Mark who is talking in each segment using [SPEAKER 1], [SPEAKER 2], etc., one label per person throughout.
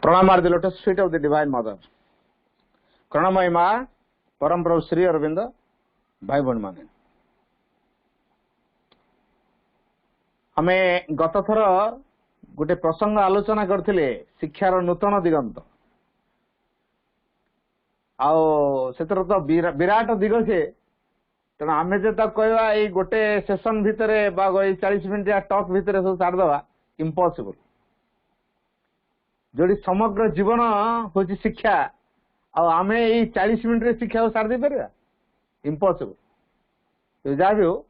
[SPEAKER 1] Pranam are the lotus feet of the Divine Mother. Pranamai Ma, Param Prabhu Sri Aurobindo, Bhai Bhai Mane. हमें गत थर गोटे प्रसंग आलोचना करथिले शिक्षार नूतन दिगंत आतर तो विराट दिग से तेना आमे जे कहवा ये गोटे सेशन भितर 40 मिनट या टॉक भितर सब छाड़दवा इम्पॉसिबल जोड़ी समग्र जीवन हूँ शिक्षा आमे ये 40 मिनट रे शिक्षा सार दे पार इम्पॉसिबल तो जहाँ भी हो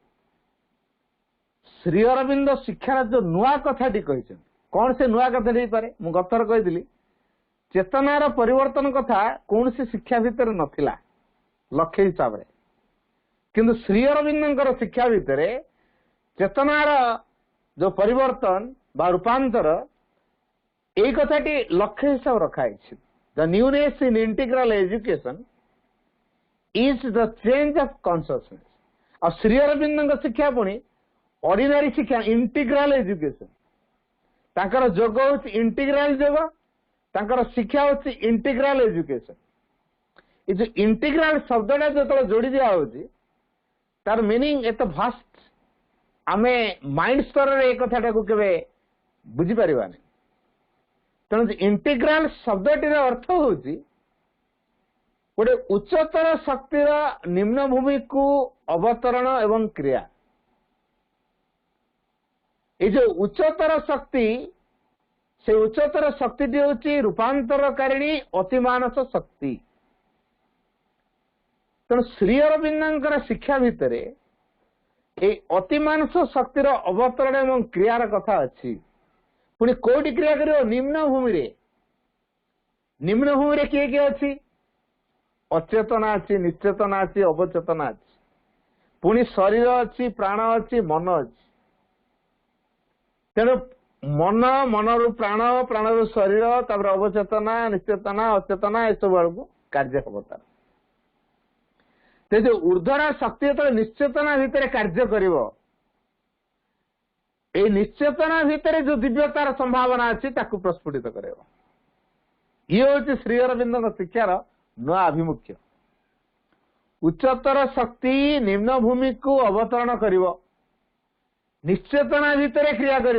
[SPEAKER 1] श्री अरविंद शिक्षार जो नुआ कथाटी कहते कौन से नुआ कथाटी पारे मु गतर कही चेतनार परिवर्तन कथा कौन से शिक्षा भितर नथिला लक्ष्य हिसाब रे किंतु श्री अरविंदर शिक्षा भितर चेतनार जो परिवर्तन बा रूपांतर यही कथाटी लक्ष्य हिसाब रखाई the newness in integral education is the change of consciousness और श्री अरविंद शिक्षा पुणी ऑर्डिनरी शिक्षा इंटीग्रल एजुकेशन ताकर जोग होची इंटीग्रल जोग ताकर शिक्षा होची इंटीग्रल एजुकेशन ये जो इंटीग्रल शब्दटा जो जोड़ी दिया होची तार मीनिंग एत भास्ट आमे माइंड स्तर रे एक कथाटा को केबे बुझी परिबानी तेणु इंटीग्रल शब्दटीर अर्थ होची गोटे उच्चतर शक्तिर निम्न भूमि को अवतरण एवं क्रिया ये जो उच्चतर शक्ति से उच्चतर शक्ति हूँ रूपांतरकारिणी अतिमानस शक्ति तेणु श्री अरविंदर शिक्षा भितर ये अतिमानस शक्तिर अवतरण एवं क्रियार कथा अच्छी पुणी कोटी क्रिया कर निम्न भूमि किए किए अच्छी अचेतना अच्छी निश्चेतना अच्छी अवचेतना अच्छी पुणी शरीर अच्छी प्राण अच्छी मन अच्छी तेणु मन मनरु प्राण प्राणरु शरीर तापर अवचेतना निश्चेतना अचेतना ये सब बेलू कार्य हम तार जो ऊर्ध्वर शक्ति जो निश्चेतना भितर कार्य कर निश्चेतना भितर जो दिव्यतार संभावना अच्छी ताकू प्रस्फुटित कर ये हूँ श्री अरविंद शिक्षार नुआ आभिमुख्य उच्चतर शक्ति निम्न भूमि को अवतरण कर निश्चेतना भितर क्रिया कर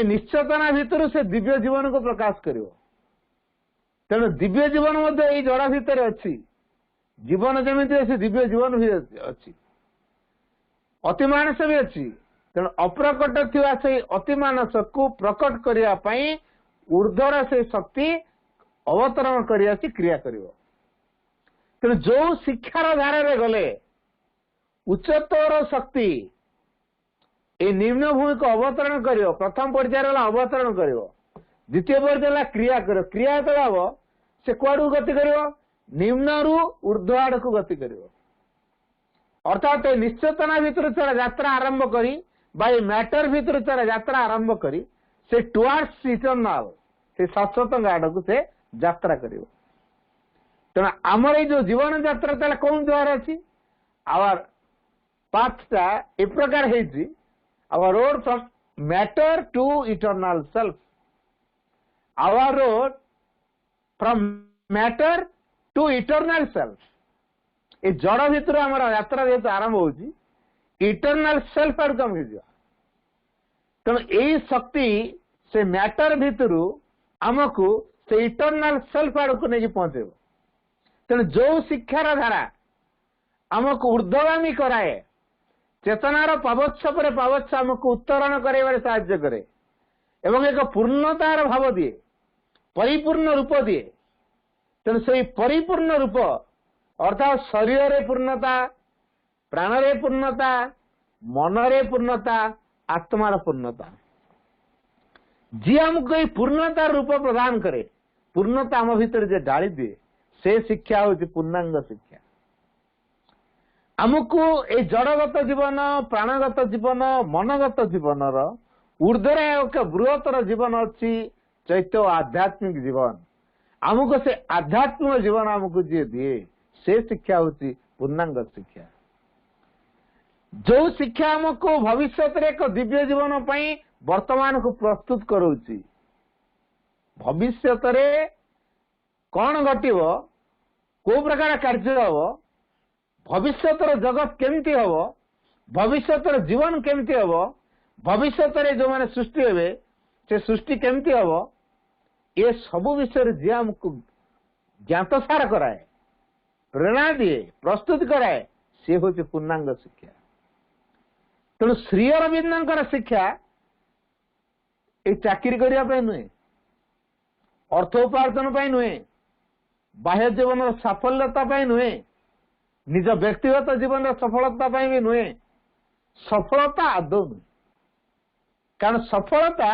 [SPEAKER 1] निश्चेतना भितर से दिव्य जीवन को प्रकाश कर तेणु दिव्य जीवन ये जड़ा भितर अच्छी जीवन जमी से दिव्य जीवन भी अच्छी अतिमानस भी अच्छी तेणु अप्रकट थिवा से अतिमानस को प्रकट करने ऊर्ध्वर से शक्ति अवतरण कर क्रिया कर तेणु जो शिक्षार धारा गले उच्चतर शक्ति ये निम्न भूमि को अवतरण कर प्रथम पर्यायर अवतरण कर द्वितीय पर्यायर क्रिया कर क्रिया हम से कुआड़ गति कर निम्न रु ऊर्ध्व आड़ को गति कर अर्थात निश्चेतना भितर तार यात्रा आरंभ करी बाय मैटर भितर तार यात्रा आरंभ करी से टुवर्ड्स इटर्नल से शाश्वत आड़ को से यात्रा कर तेना आमर ये जो जीवन यात्रा कौन द्वार अच्छी आवर पाथटा ए प्रकार है our road from matter to eternal self our road from matter to eternal self ये जड़ भितर आम यात्रा जेहतु आरंभ हो इटर्नल सेल्फ आड़ कम तेणु यही शक्ति से मैटर भितर आमको से इटर्नल सेल्फ आड़ को नहीं पहुंचे तेणु जो शिक्षार धारा आमको ऊर्ध्वगामी कराए चेतनार पावच्छ पर पावच्छ आमको उत्तरण कर साहाय्य करे एवं एक पूर्णतार भाव दिए परिपूर्ण रूप दिए तेणु से परिपूर्ण रूप अर्थात शरीर रे पूर्णता प्राण रे पूर्णता मन रे पूर्णता आत्मार पूर्णता जी आमको ये पूर्णतार रूप प्रदान करे पूर्णता आम भीतर जे डाली दिए से शिक्षा हूँ पूर्णांग शिक्षा आमको ये जड़गत जीवन प्राणगत जीवन मनगत जीवन ऊर्ध्वर एक बृहत्तर जीवन अच्छी चैत्य आध्यात्मिक जीवन आमको से आध्यात्मिक जीवन आमको जी दिए से शिक्षा हूँ पूर्णांग शिक्षा जो शिक्षा आमको भविष्य एक दिव्य जीवन वर्तमान को प्रस्तुत करोची भविष्य कौन घटव को प्रकार कार्य हम भविष्य जगत केमती हम भविष्य जीवन केमती हम भविष्य जो मैंने सृष्टि हे से सृष्टि केमती हम ये सबु विषय जी आमको ज्ञातसार कराए प्रेरणा दिए प्रस्तुत कराए सी हूँ पूर्णांग शिक्षा। तेणु श्री अरविंद शिक्षा ये चाकरी करने नुहे अर्थ उपार्जन नुहे बाह्य जीवन साफल्यता नुहे निज व्यक्तिगत जीवन सफलता भी नुहे सफलता आदौ नुहे कारण सफलता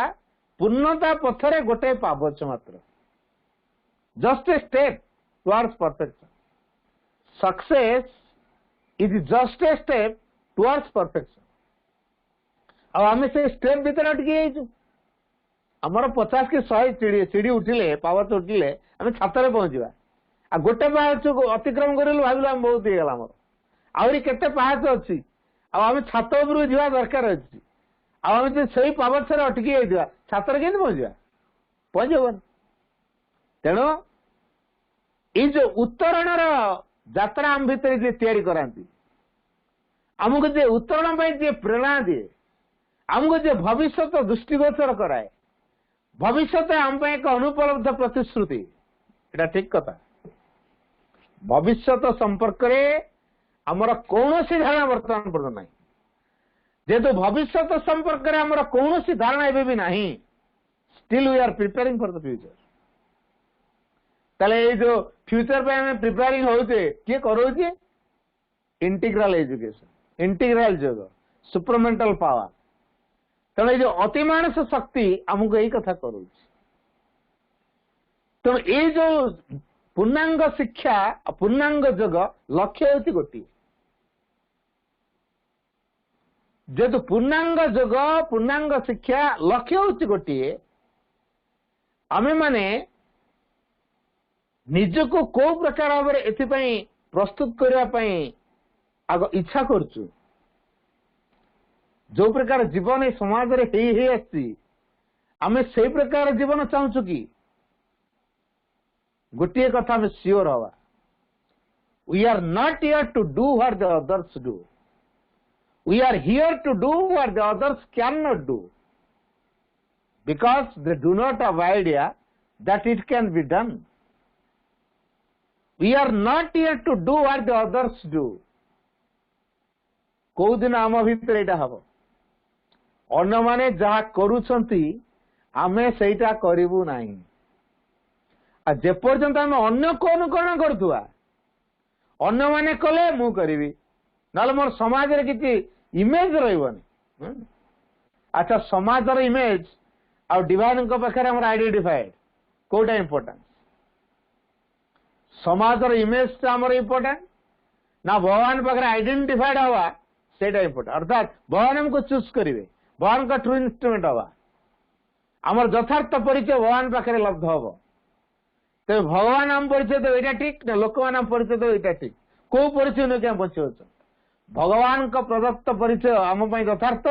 [SPEAKER 1] पूर्णता पथरे गोटे पावच मात्र just a step towards perfection success is just a step towards perfection अब आम से स्टेप भीतर अटकी आमर 50 कि 100 सीढ़ी उठिले पावच उठिले आम छाତରେ पहुंचा आ गोटे पाहाच अतिक्रम करूँ भाविल आम बहुत ହେଇଗଲା आमर आहरी केते पाहाच अच्छी आम छात उपरକୁ ଯିବା दरकार अच्छी आम से पावच अटकी जाइए छाତରେ केମିତି पहुंचा पहुंच हेबन। तेणु ये जो उत्तरणर यात्रा आम भितर जी तैयारी कराती आमको जे उत्तरण पर जी प्रेरणा दिए आमको जे भविष्य दृष्टिगोचर कराए भविष्य आम एक अनुपलब्ध प्रतिश्रुति एटा ठीक कथा भविष्य संपर्क में आमर कौन सी धारणा बर्तमान पर्यटन ना जेहेतु भविष्य संपर्क में आमर कौन सी धारणा एवं भी नहीं still we are preparing for the future ताले जो फ्यूचर पे हमें प्रिपेयरिंग होते किए करोचे integral education integral yoga supramental power तेणु जो अतिमानस शक्ति आमको यही कथा करूँ तेणु ये जो पूर्णांग शिक्षा पूर्णांग योग लक्ष्य होती गोटे जेहेतु पूर्णांग योग पूर्णांग शिक्षा लक्ष्य होती गोटे आमे माने निजको को प्रकार भाव एथिपाई प्रस्तुत करने आग इच्छा करचु जो प्रकार जीवन ए समाज रे आसी आमे से प्रकार जीवन चाहूँ कि गोटे कथा में सियोर हवा we are not here to do what the others do we are here to do what the others can not do because they do not have idea that it can be done we are not here to do what the others do कौ दिन आम भीतर यहाँ हम अन्य माने जहा करुछंती आमे सेटा करिबु नाही आ जे पर्यंत आमे अन्य कोन कोन करथुआ अन्य माने कले मु करिवि नाले मोर समाज रे किछि इमेज रहइबनी अच्छा समाज रे इमेज आ डिवाइन को पाखरे हमर आइडेंटिफाइड कोटा इंपोर्टेंस समाज रे इमेज ता हमर इंपोर्टेंट ना भगवान पाखरे आइडेंटिफाइड हवा सेटा इंपोर्टेंट अर्थात भगवान हमको चूज करिवे भगवान का ट्रू इंस्ट्रूमेंट हवा आमर यथार्थ परिचय भगवान पाखे लब्ध हम तेज भगवान आम परिचय दे यहाँ ठीक ना लोक मान परिचय दे यहाँ ठीक कौ परिचय नहीं क्या बचे भगवान का प्रदत्त परिचय आम यथार्थ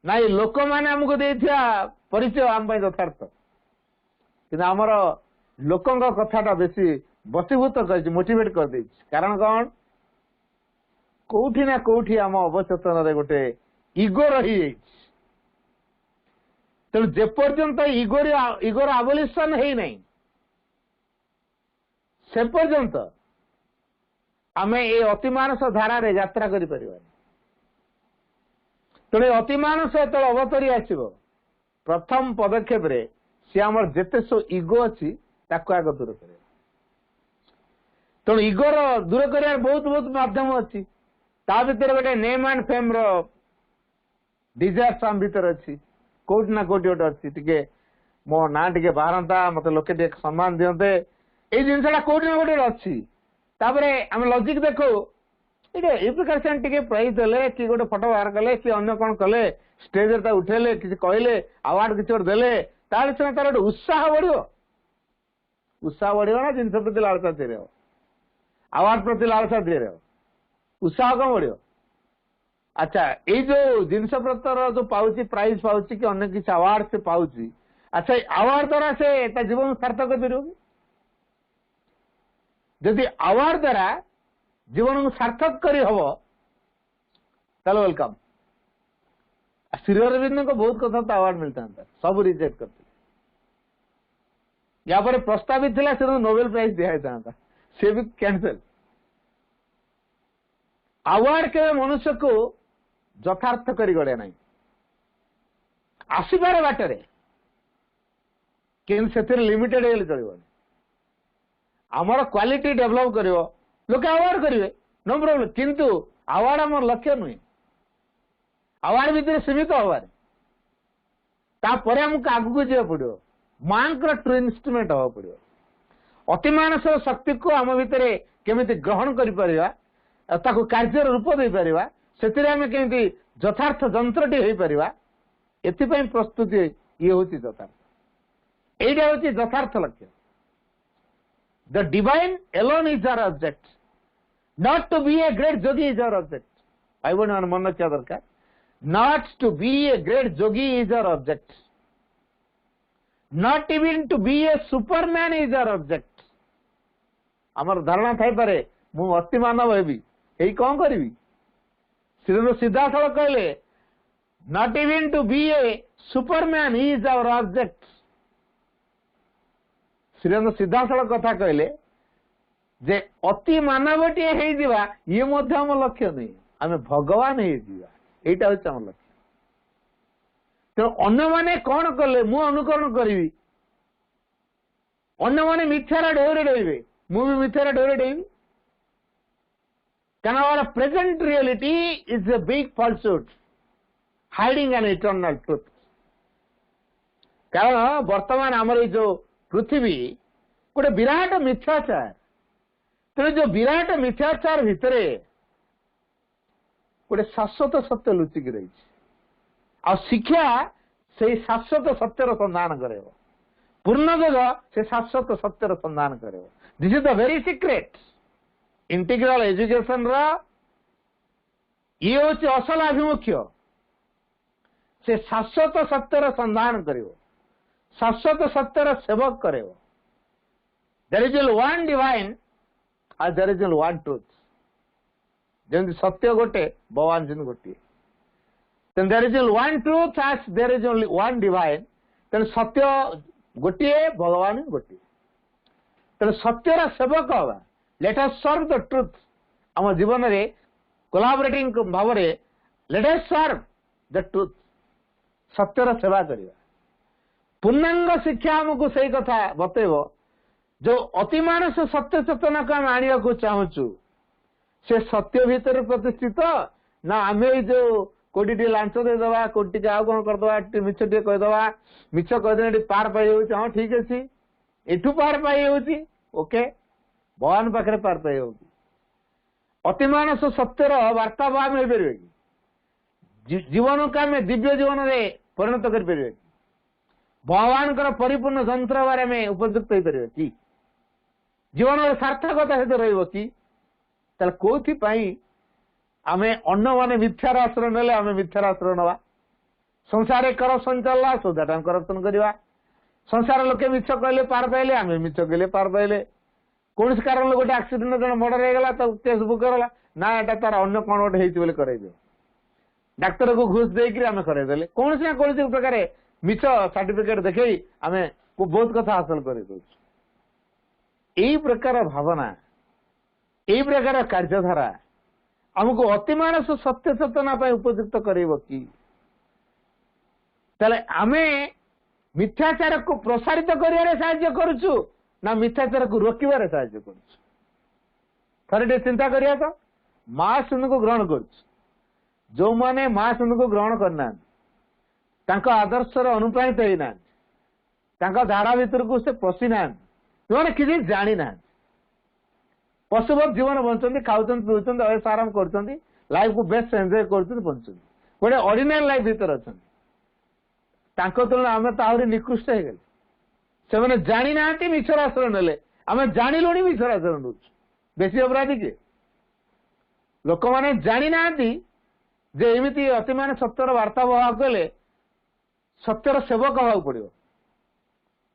[SPEAKER 1] ना ये लोक मैंने आमको देथिया परिचय आम यथार्थ कि आमर लोकों कथाटा बेसी बसीभूत कर मोटिवेट कर दे कारण कौन कौटी ना कौटी आम अवचेतन गोटे इगो रही तेणु जेपर्यंत इगोर आबोलिशन है नहीं से पर्यंत आमे ये अतिमानस धारा रे यात्रा करि परिबानी तेणु अतिमानस जो अवतरी आसो प्रथम पदक्षेप रे सी आमर जेते सो इगो अच्छी ताको आग दूर करे तेणु इगोर दूर कर बहुत बहुत माध्यम अच्छी ता भीतर गोटे नेम एंड फेम रो डिजायर आम भीतर अच्छी कोट ना कोटी गोटे अच्छी टिके मो ना टिके बाहरता मत लोके टिके सम्मान दियंते ए जिनसा कोटी ना कोटी अच्छी तापरे आम लॉजिक देखो ये प्रकार से टिके प्राइज देले कि गोटे फोटो बाहर कले कि अन्य कौन कले स्टेज रे उठेले किसी कहले अवार्ड किसी गोटे देले ताले से तार गोटे उत्साह बढ़ियो ना जिनस प्रति लालसा दे अवार्ड प्रति लालसा दे उत्साह कौन बढ़ियो अच्छा ये जो जिनस प्रतर जो पाउची प्राइज पाउची कि अन्य किसी अवार्ड से पाउची अच्छा आवार द्वारा से जीवन सार्थक कर जदि आवार द्वारा जीवन को सार्थक कर वेलकम। श्री अरविंद को बहुत कथा तो अवार्ड मिलता सब रिजेक्ट करते या पर प्रस्तावित थिला से नोबेल प्राइज दिया था से भी कैंसल। अवार्ड के मनुष्य को यथार्थ करी गड़े ना आसपार बाटर कि लिमिटेड हेल्ले चलो आमर क्वालिटी डेभलप कर लोक अवार्ड करेंगे नो प्रॉब्लम किंतु अवार्ड आम लक्ष्य नुहे अवार्ड भितर सीमित हबार तापर आमको आगू जावा पड़ो मांकर ट्रू इन्स्ट्रुमेंट हवा पड़ो अति मानस शक्ति को आम भितर केमी ग्रहण कर कार्य रूप दे पार से केमी यथार्थ जंत्रटी हो पार एथि प्रस्तुति ये हूँ यथार्थ यहीटा हूँ यथार्थ लक्ष्य। The divine alone is our object not to be a great yogi is our object भाई बहन मन मन रखा दरकार not to be a great yogi is our object not even to be a superman is our object. आमर धारणा Thai पारे मु अति मानव हेबी यही कौन करी श्री सीधासल कहले not even to be a superman is our object. श्रीरंग सीधासल कथा कहले जे अति मानवटी हो ये मध्य आम लक्ष्य नहीं आम भगवान होटा हूँ आम लक्ष्य। तेणु अन्य माने कौन कले मु अनुकरण करी अन्य माने मिथ्यार डोरे डोबे मु भी मिथ्यार डोरे डोबी कैन our present reality is a big falsehood hiding an eternal truth. कारण वर्तमान आमर जो पृथ्वी गोटे विराट मिथ्याचार तेरे जो विराट मिथ्याचार भितर गोटे शाश्वत सत्य लुचिकी रही आ शिक्षा से शाश्वत सत्यर संधान करे पूर्ण जोग से शाश्वत सत्यर संधान करे this is the very secret integral education ये हूँ असल आभिमुख्य से शाश्वत सत्यर संधान कर शाश्वत सत्यर सेवक करे देयर इज वन डिवाइन और देयर इज वन ट्रुथ जमी सत्य गोटे भगवान जन गोटे then there is only one truth as there is only one divine then सत्य गोटे भगवान गोटे तेरे सत्यर सेवक हवा let us serve the truth आम जीवन रे कोलाबोरेटिंग भाव रे let us serve the truth सत्यर सेवा करिया पूर्णांग शिक्षा हमको सही कथा बतेब जो अति मानस सत्य चेतना को आम आने को चाहूँ से सत्य भीतर प्रतिष्ठित ना आम जो कोटी टे लांच देदवा कोटी टे आउ कौन करदे मिछ टे कहीदवा मिछ कहीदे पार पाई हाँ ठीक अच्छे एठू पार पाई ओके भगवान पाखे पार पाई अति मानस सत्यर वार्ताव आम हो पारे कि जीवन को आम दिव्य जीवन में परिणत कर भगवान परिपूर्ण जंत्र बारे में उपयुक्त हो पारे कि जीवन सार्थकता सहित रही कौन आमे अन्न माने मिथ्यार आश्रय नेले आमे मिथ्यार आश्रय नवा संसार करप्शन चलला सो दैट करप्शन करवा संसार लोके मिछ कहले पार पाइले आमे मिछ कहले पार पाइले कौन कारण गोटे एक्सीडेंट जन मर्डर हो गला तो केस बुक करला ना एटा तार अन्न कोन गोटे हेति बोले कराई दे डाक्टर को घुस देकरी आमे कराई देले कौन से कौन प्रकार मिछ सर्टिफिकेट देखई आमे को बहुत कथा हासिल करि दो एई प्रकार भावना एई प्रकार कार्यधारा हमको अति मानस सत्य चेतना उपयुक्त करेब कि आमे मिथ्याचार को प्रसारित करिवारे साहाय्य करूछु ना मिथ्याचार को रोकिबारे साहाय्य करूछु थरे चिंता करिया तो मां सुन को ग्रहण करूछु जो माने मां सुन को ग्रहण करना तांका आदर्श अनुप्राणित होना तांका धारा भीतर को से पशि ना किसी जानी ना पशुवत जीवन बंचुंट खाऊं पीऊँ ऐसा आराम कर लाइफ को बेस्ट एंजॉय कर बंचुंट गोटे ऑर्डिनरी लाइफ भीतर अच्छा तुलना आम तो आहरी निकृष्ट हो गए से जानी ना मिछर आश्रय नेले आम जानलु मिछर आश्रय नौ बेसी अपराधी किए लोक मैंने जानी ना एमती अति मान सत्यर वार्ता बहा कले सत्यर सेवक हवा पड़ो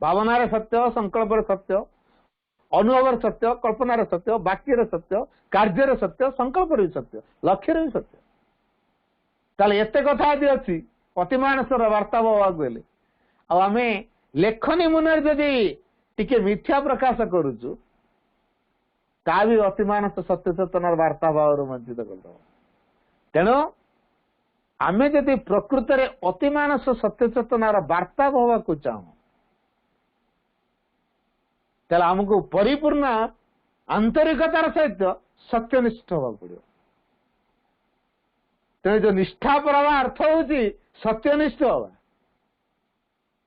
[SPEAKER 1] भावनार सत्य, संकल्पर सत्य, अनुभव सत्य, कल्पनार सत्य, वाक्यर सत्य, कार्यर सत्य, संकल्पर भी सत्य, लक्ष्य भी सत्य। ताले एते कथा यदि अच्छी अतिमानसर वार्ता बेले आम लेखनी मुनर जदि टिके मिथ्या प्रकाश करुचु ता भी अतिमानस सत्य चेतनार वार्ता भाव वंचित कर। तेणु आम जदि प्रकृत में अतिमानस सत्य चेतनार वार्ता हवा को चाहूँ तेल आमको परिपूर्ण आंतरिकतार सहित सत्यनिष्ठ हवा पड़ो। तेणु जो निष्ठा पर अर्थ हूँ सत्यनिष्ठ हवा।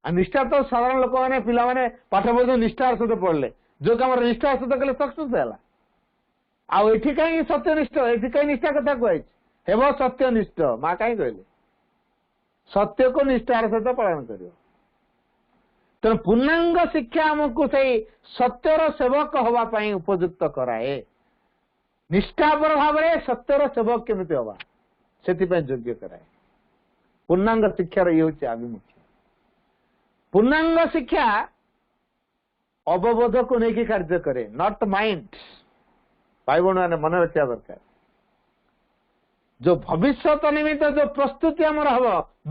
[SPEAKER 1] निष्ठा तो साधारण लोक मैंने पिला माने पाठ पढ़ते निष्ठार सहित पढ़ले जो कम निष्ठार सहित कले सक्सेस है आठी कहीं सत्यनिष्ठ ये कहीं निष्ठा कथा कहुई हेब सत्यनिष्ठ माँ कहीं कहले सत्य को निष्ठार सहित पालन कर। तेणु पूर्णांग शिक्षा आमको से सत्यर सेवक हवापाई उपयुक्त कराए। निष्ठापर भाव में सत्यर सेवक केमिति हवा से योग्य कराए। पूर्णांग शिक्षार ये हूँ आभिमुख्य। पूर्णांग शिक्षा अवबोध को लेकिन कार्य करे नॉट माइंड। भाई बहन मैंने मन रखा दरकार जो भविष्य निमित्त जो प्रस्तुति आमर हम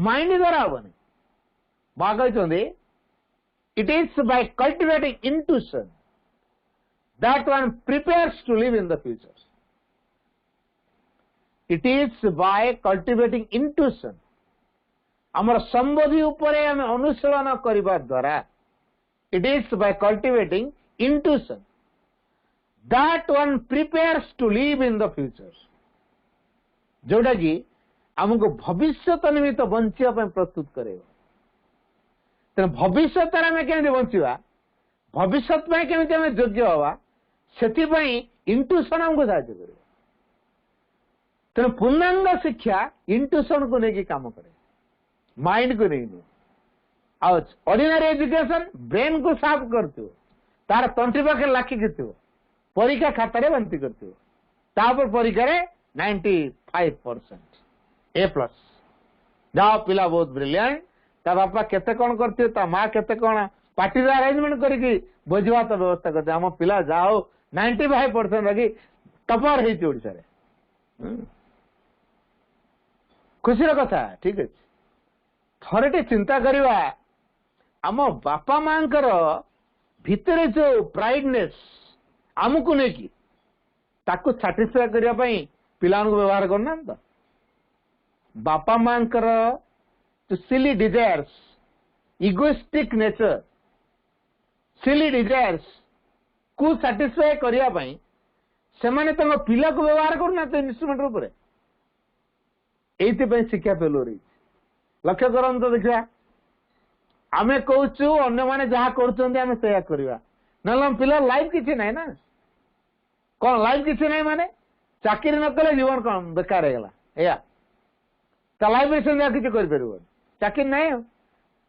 [SPEAKER 1] माइंड द्वारा हेनी माँ कहते it is by cultivating intuition that one prepares to live in the future. It is by cultivating intuition आमर संबोधि उपरे आम अनुशीलन करने द्वारा it is by cultivating intuition that one prepares to live in the future जोटा कि आमको भविष्य निमित्त बंचा प्रस्तुत करे। तेना भविष्य आम केमी बचा भविष्य केमी योग्य हवा से इंट्यूशन आमको साहाଯ୍य कर। तेना पूर्णांग शिक्षा इंट्यूशन को लेकिन काम करे माइंड को नहीं ऑर्डिनरी एजुकेशन ब्रेन को साफ करते तार तंत्री पाखे लाखिक परीक्षा खातार बांति करते परीक्षा 95% A+ जाओ पिला बहुत ब्रिलियंट ता बापा केते कौन करते ता माँ केते कौन पार्टी अरेंजमेंट करके भोजभात व्यवस्था करते आम पिला जाओ 95% लगी टपर होती ओडिशा रे। खुशी कथा ठीक है। थरटे चिंता करवा आम बापा माँ भितर जो प्राइडनेस आमको लेकिन ताकू साटिस्फाई करने पिला व्यवहार करना तो बापा माँ जो सिली डिजायर्स इगोइस्टिक नेचर सिली डिजायर्स को साटिस्फाई करने से पिला को व्यवहार करना तो इन्स्ट्रुमेंट रूप से शिक्षा फेल रही लक्ष्य करन तो देखा आमे कहूँ अन्य माने जहाँ कर पिला लाइफ किसी ना ना कौन लाइफ किसी ना माने चाकरी न कले जीवन कौन बेकार है लाइफ में किसी कर चाकरी ना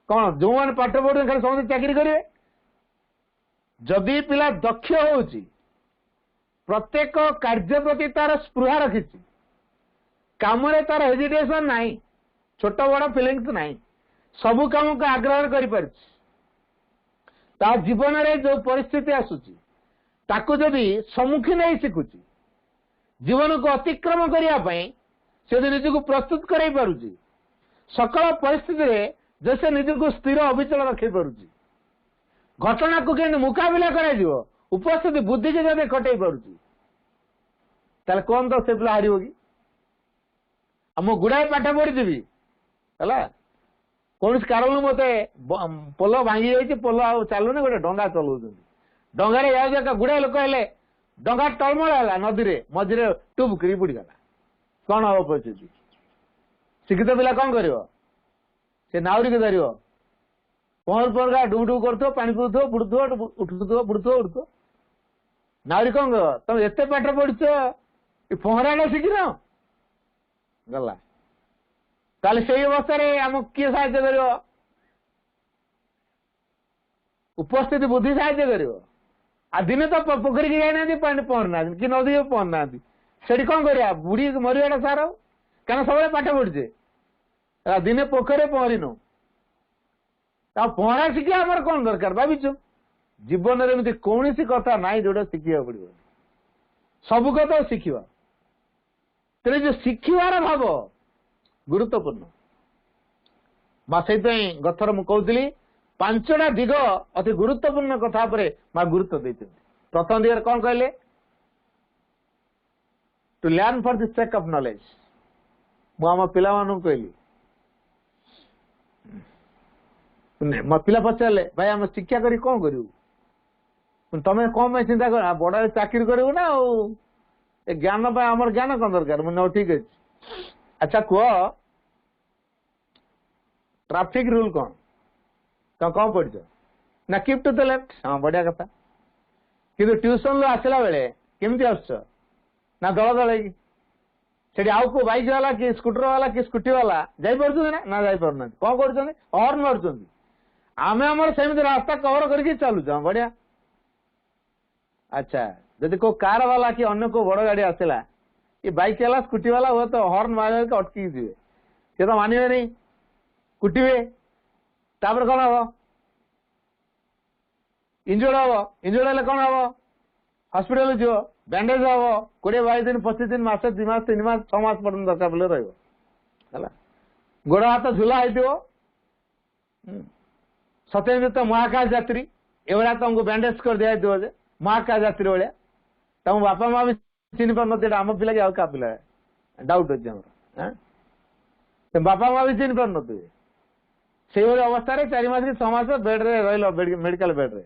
[SPEAKER 1] कौन जो मैंने पाठ पढ़े खाली समझ चाकरी करेंगे जदि पिला दक्ष हो प्रत्येक कार्य प्रति तार स्पृहा रखी काम तार हेजिटेशन ना छोट बड़ फिलिंग्स ना सबू काम को आग्रह कर जीवन में जो परिस्थिति आसूची ताकू जदि सम्मुखीन नहीं शिखुची जीवन को अतिक्रम करने से निजक प्रस्तुत कर सकल परिस्थिति जैसे निजक स्थिर अविचल रख पारुची घटना को केंद्र मुकाबला कर उपस्थिति बुद्धि के जब खटे पारुची कौन तो से पिला हार कि आम गुड़ाए पाठ पढ़ी है कौन कारण मत पोल भांगी जाइए पोल आ चलुनी गोटे डंगा चलाऊ डंगार या गुड़ाए लोक हेले डंगा टलमल है नदी में मझे टुब कर बुड़गला कौन हम परिस्थिति शिक्षित पिला कौन कर नाउरी को धर पहर पहर डुब डुब कर पा पीथो बुड़ुव उठुव बुड़ुव उठुव नाउरी कौन कर तुम एत पाठ पढ़ पहरा शिखिन गला ताले से अवस्था आम किए साहाଯ୍य कर उपस्थिति बुद्धि साहाଯ୍य कर दिने तो पोखरी की जाना पहरना कि नदी पहरना से कौन कर बुढ़ी मरवा सार क्या सब पाठ पढ़े दिने पोखर पहरिनु पहरा शिखा आम कौन दरकार भाविच जीवन में कौन सी कथा ना जोटा शिखा पड़ो सब कथा शिखा तेरे जो शिखार भाव गुरुत्वपूर्ण से गथर मुझे कहती 5टा दिग अति गुरुत्वपूर्ण कथा पर माँ गुरुत्व देती प्रथम दिगरे कौन कहले to learn for the sake of knowledge मुझे पिला कहली मो पिला पचारे भाई आम शिक्षा करी कौन करू तमें कौन चिंता कर बड़ा चाकरी करू ना ज्ञान आम ज्ञान कौन दरकार मुझे ठीक अच्छे अच्छा कह ट्रैफिक रूल कौन तो कौन पढ़ ना कीप टू द लेफ्ट हाँ बढ़िया कथा कि ट्यूशन रू आसला बेले केमती आस ना दल दल से आउ को बाइक वाला कि स्कूटर वाला कि स्कूटी वाला जापर ना जापर ना कौन कर हॉर्न मार्च आमे आमर सेमती रास्ता कवर करके चलुच बढ़िया अच्छा जदि को कार वाला कि अन्य को बड़ गाड़ी आसला ये बाइक वाला स्कूटी वाला हुए तो हॉर्न मार के अटकी थे सी तो मानवे नहीं कुटे तापर कौन हम इंजोर्ड हम इंजोर्ड हेल्ले कौन हम हॉस्पिटल जीव बैंडेज हम 20-22 दिन 25 दिन मसे 2 मास 3 मास 6 मास पर्यटन दरकार बोले रहा गोड़ हाथ झुला हो सत्यजित तो महाकाश यात्री एवं तुमको बैंडेज कर दिया जे महाकाश यात्री भाया तुम बापा माँ भी चिन्ह पार ना आम पिला कि क्या पिला डाउट अच्छे बापा माँ भी चिन्ह पार नी से अवस्था 4 मास कि 6 मास बेड रे रही मेडिकल बेड रे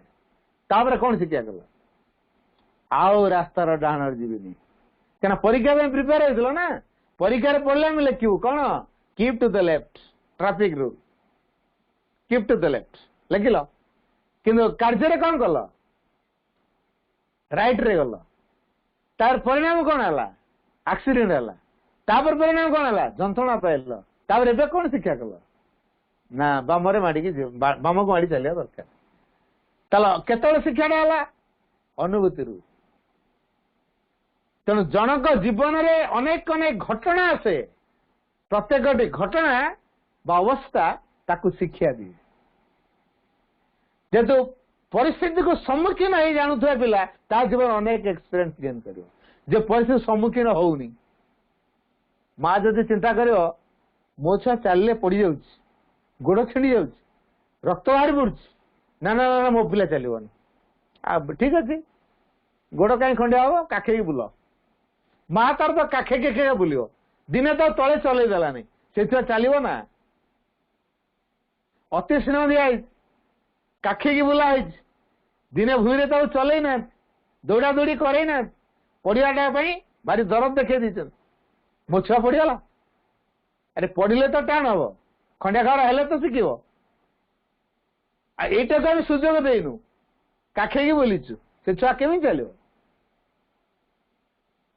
[SPEAKER 1] तापर कौन शिक्षा कल आउ रास्तार डाण जीवन क्या परीक्षा प्रिपेयर होता ना परीक्षा पढ़ले आम लिखू कौन keep to the left traffic rule keep to the left लिखिल कि कार्य कौन कल राइट रे गल तार परिणाम कौन है एक्सीडेंट है तापर परिणाम कौन है जंत्रणा पाइल तापर एबे कौन शिक्षा कल ना बामरे माड़ी बाम को माड़ी चलिया दरकार ताल केतल शिक्षाटा है अनुभूति तेणु जनक जीवन में अनेक अनेक घटना आसे प्रत्येक घटना अवस्था ताकू शिक्षा दिए जेहेतु परिस्थिति को सम्मुखीन हो जानूया पिला ता जीवन अनेक एक्सपीरियंस गेन कर जे परिस्थिति सम्मुखीन होनी माँ जदि चिंता कर मो छुआ चलने पड़ जा गोड़ छिड़ी जा रक्त बाहरी पड़ू ना ना ना मो पिला चलनी ठीक अच्छे गोड़ कहीं खंडिया हम काखे बुल माँ तार तो काखे केखे बुल दिने तो तले चल देलानी से चलो ना अति स्नेह दिया काखे की बुला दिने भूमि तो चल ना दौड़ा दौड़ी करना पढ़ाटा भारी दरद देखा दी मो छुआ पड़गला अरे पढ़ले तो टाण हम खंडिया खाड़ हेले तो शिखब यहीटा को आम सुजोग देनु काखे की बोलीचु से छुआ केमी चलो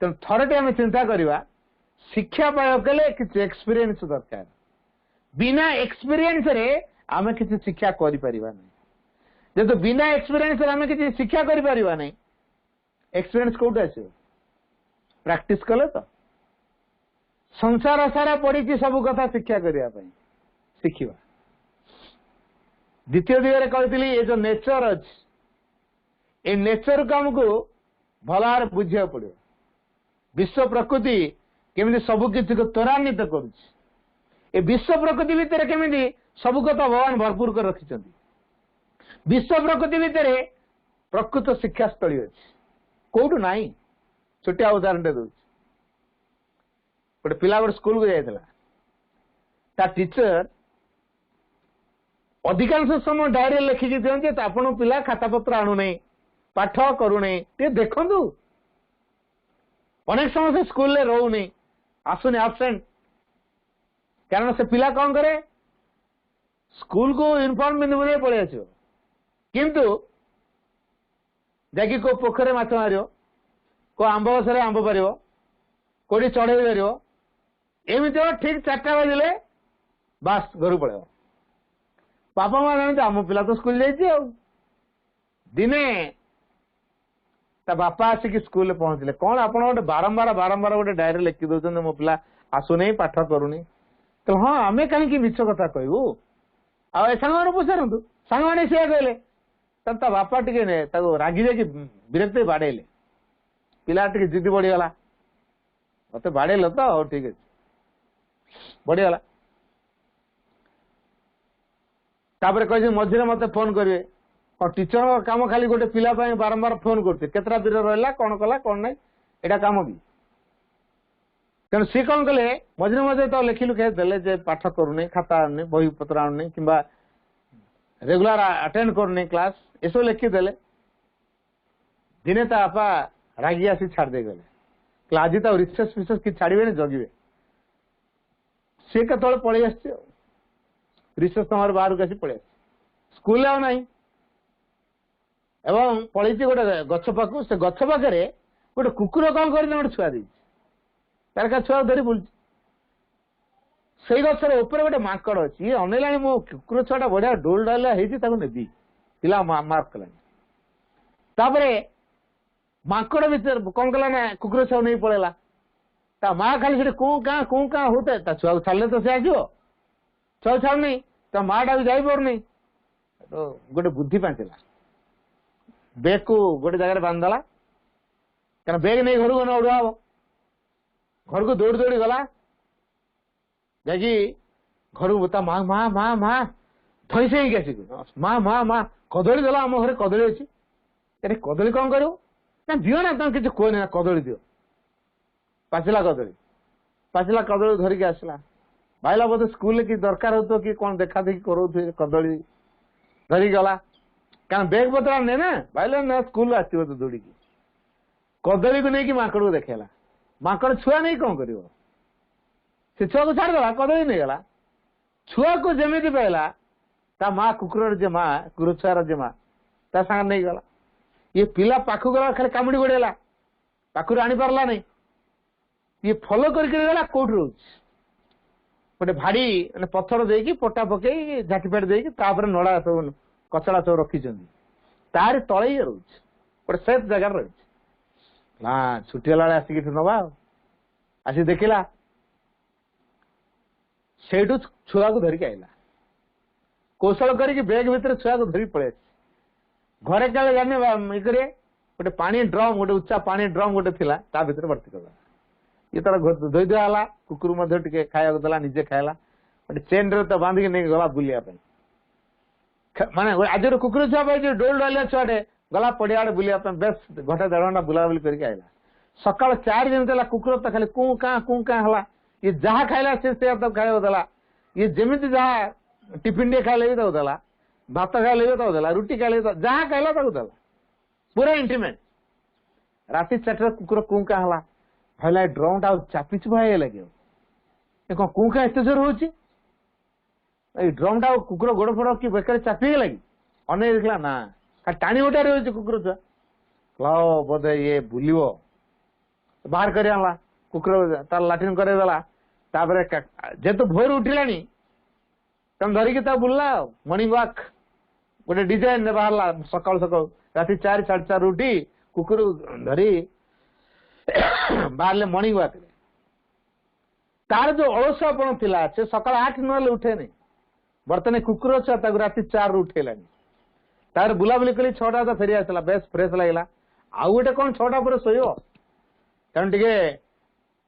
[SPEAKER 1] तेणु थरटे आम चिंता करवा शिक्षा पाइबा किसी एक्सपीरियंस दरकार बिना एक्सपीरियंस रे आम किसी शिक्षा करें जेहेतु बिना एक्सपीरियंस आम किसी शिक्षा करें एक्सपीरियंस कौट आस प्रैक्टिस कले तो संसार सारा पड़ी सब कथा शिक्षा करने शिखा द्वितीय दिगरे कहती ये जो नेचर अच्छे नेचर को आमको भल भाव बुझा पड़ो विश्व प्रकृति केमी सबकि को त्वरान्वित कर विश्व प्रकृति भितर केमी सब कथा भगवान भरपूर कर रखिंट विश्व प्रकृति भितर प्रकृत शिक्षास्थली अच्छी कौटू ना छोटिया उदाहरण दे गोटे पिला गोटे स्कूल को जाता टीचर अधिकांश समय डायरी लिखिकी दिखते आपण पिला खाता पत्र आणुना पाठ करूना देखु अनेक समय से स्कूल रे रोनी आसुनी आबसेंट कारण से पिला कौन करे स्कूल को यूनिफॉर्म पिंधि पड़े आस किंतु जाकि को पोखरे माछ मार को आंब गस आंब पार कौटी चढ़ई पार एमती ठीक 4टा बजले बास घर पड़े बापा माँ जानते आम पिला तो स्कूल जाइए दिने ता बापा आसिक स्कूल पहुंचले कौन आप बारंबार बारंबार गोटे डायरी लिखि दौरान मो पिला आसुना पाठ करूनी तो हाँ आम कहीं मिछ कथा कहू आ सांग पचारतु सांग मैंने सी कहले ता बापा टे रागी जाकि विरक्त बाड़े पिला टे जिद बढ़ीगला मत बाड़ेल तो हो ठीक अच्छे बढ़ीगला तापर कह मझे मत फोन करेंगे और टीचर काम खाली गोटे पिला बारंबार फोन करते केतरा दूर रहा कौन कला कौन ना यहाँ कम कि तेणु सी कौन कले मझे मझे तो लिखि लुखाई देले पाठ करूनी खाता आनुनी बही पत्र आनुनी कि रेगुलर अटेंड करूनी क्लास ये सब लिखिदेले दिने ता बापा रागी आसी छाड़ दे गले आज तो रिसेस फिसेस कि छाड़े जगे सी के पलि आस रिसेस समय बाहर को पलि स्कूल ना एवं पलि गोटे गछ पाखु से गछ पाखे गोटे कुकुर कौन कर गोटे छुआ दी तार का छुआ धरी बुल से गचर गोटे माकड़ अच्छी ये अनेला मो कुकुर छुआ बढ़िया डोल डाला नेबी पिला मार्क कला माकड़ भर कौन कला ना कुकुर छुआ नहीं पड़ेगा ता माँ खाली से कूँ काँ होते छुआ को छाड़े तो से आसो छुआ छाड़नी ता माँ टा भी जापर तो गोटे बुद्धि पाला बेग को गोटे जगह बांधदेला क्या बेग नहीं घर को न उड़ा घर को दौड़ी दौड़ी गला जाकि घर को माँ माँ माँ माँ थई से आस माँ माँ माँ कदली देला आम घर कदली अच्छी अरे कदली कौन कर दियो ना तुम किसी कहनी कदली दियो पाचिला कदली धरिकी आसला भाईला बोधे स्कूल की दरकार हो कि कौन देखा देखी करो कदली धरिकी गला क्या बेग पत्र ने ना भाईला ना स्कूल आसो दौड़ी कदली को लेकिन माकड़ को देखेला माकड़ छुआ नहीं कौन कर छुआ को छाड़देला कदली नहीं गला छुआ को जमी पाइला ता माँ कुकुर जे माँ कुकुर छुआर जे माँ ता सांग नहीं गला ये पिला पाखु गला खाली कामुड़ी गोड़ेला पाखुर आनी पारला नहीं ये फॉलो करके गला कोठ रोज गोटे भाड़ी पत्थर देकी पटा पकई झाटीपेट देकी तापर नड़ा सब कचड़ा सब रखिंट तार तले रोज गोटे सेफ जगार रही छुट्टी वाला आसिक नवा आसी देखला से छुआ को धरिकी आईला कौशल करके बेग भितर छुआ को धरिक पलि घरे क्या जाने ये करे गोटे पानी ड्रम गोटे उच्चा पानी ड्रम गोटे थिला ता भितर भर्ती कर ये तार धोई दिया कुकुर टे खाया देला निजे खाला गोटे चेन रे तो बांधिकी नहीं गला बुलिया माने आज कुकुर छुआ जो डोल डालिया छुआटे गला पड़िया बुलिया बेस घंटे 1.5 घंटा बुलाबुली करके आईला सकाल 4 दिन कुकुर तो खाली कूँ काँ हला ये जहाँ खाइला से तब खाया देला ये जमी जहाँ टिफिन टे खाइले भी देला भात खाइले भी देला रुटी खाइले जहाँ खाइला देला पूरा इंटीमेट राति 4 कुकुर कूँ काँ हला भाईला ड्रम टा चापी चुपाई लगे कौन कूँ काँ एत जोर हो ड्रम टा कुकुर गोड़ फोड़ कि बेकार चापी लगी अन देखला ना टाणी उठा रही कुकुर छुआ बोधे ये बुलिव बाहर कर कुकुर तार लाट्रिन करदेला जेहेतु भोर उठिला तुम धरिकी बुलला मॉर्निंग वॉक गोटे डिजाइन बाहर सकाल सकाल राति 4 साढ़े 4 उठी कुकुर धरी बाहर मॉर्निंग वॉक तार जो अलसुआपण थिला से सकाल 8 न उठे नहीं बर्तमान कुकुर छुआ राति 4 उठेला तार बुलाबुली कली 6टा तो फेरी आसला बेस फ्रेश लगला आउ गोटे कौन 6टा पर शोब तेणु टे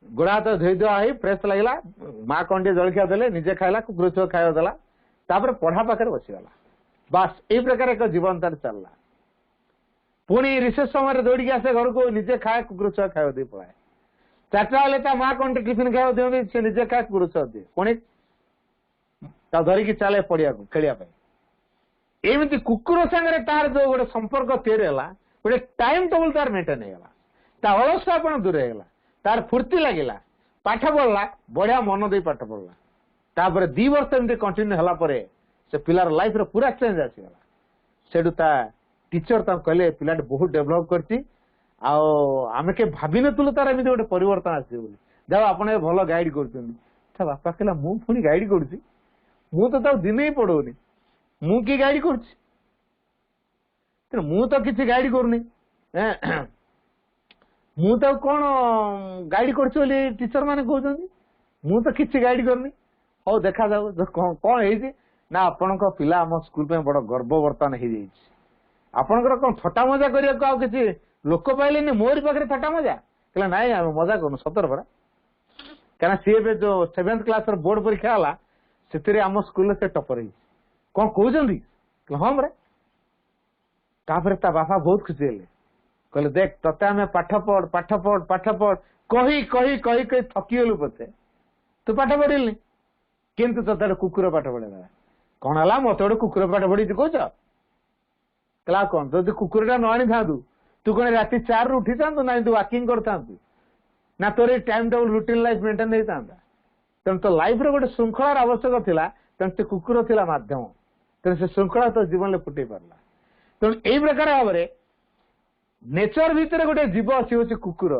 [SPEAKER 1] गोड़ा हाथ धोई दुआ फ्रेश लगला माँ कौन टे जलखिया देले निजे खाइला कुकुर छुआ खाया देला पढ़ा पाखे बसीगला बास यही प्रकार एक जीवन तार चलला पुणी रिसेस समय दौड़ी आसे घर को निजे खाए कुकुर छुआ खाया दे पलाए 4टा बेले माँ कौन टे टिफिन खाया दिखती से निजे खाए कुकुर छुआ दिए पुणी धरिकी चले पड़िया खेलिया एमती कुकुर सांगे तार जो गोटे संपर्क तैयारी है गोटे टाइम टेबल तार मेंटेन होगा अलसुआपण दूर होगा तार फुर्ती लगिला पाठ पढ़ला बढ़िया मन दे पाठ पढ़ला तापर 2 वर्ष एमती कंटिन्यू होला परे से पिलार लाइफ रे पूरा चेंज आसीगला सेडू ता टीचर ता कहले पिला बहुत डेवलप करची आमे के भाभी नथुलु तार एमती गोटे परिवर्तन आसी बोली जाओ आपण भलो गाइड करछन ता बापा कहला मु पुनी गाइड करछी मु तो ता दिन ही पढ़ोनी मु की गाइड करछि मु तो किसी गाइड करनी मु तो कौन गाइड कर टीचर माने कहते मु तो किसी गाइड करनी हो देखा जाऊ कौन है ना आपण पिला आम स्कूल पे बड़ गर्व बर्तमान हो जाए आपंकर कौन थट्टा मजा करने किसी लोक पाइले मोरी पाखे थट्टा मजा कहला नाई आम मजा करूँ सतर पड़ा क्या सी जो 7th क्लास बोर्ड परीक्षा है से आम स्कूल से टपर है कौन कहते हाँ मरे तापर ता बापा बहुत खुशी हेले कहले देख तते आम पाठ पढ़ पाठ पढ़ पाठ पढ़ कही कही कही कही थकीगलु पते तू पाठ पढ़िलनि किंतु तते कुकुर पाठ पढ़ेगा कौन है मत गोटे कुकुर पाठ पढ़ी कौच कहला कौन जब कुकुरटा न आनी था तू कौन राति 4 रु उठी था ना तू वाकिंग करता ना तोर time table routine life maintain होता तेणु तो लाइफ रे गोटे श्रृंखलार आवश्यक थिला तेणु से कुकुर थिला माध्यम तेणु से श्रृंखला तो जीवन में फुटे पारला तेणु यही प्रकार भाव में नेचर भितर गोटे जीव अच्छी हूँ कुकुर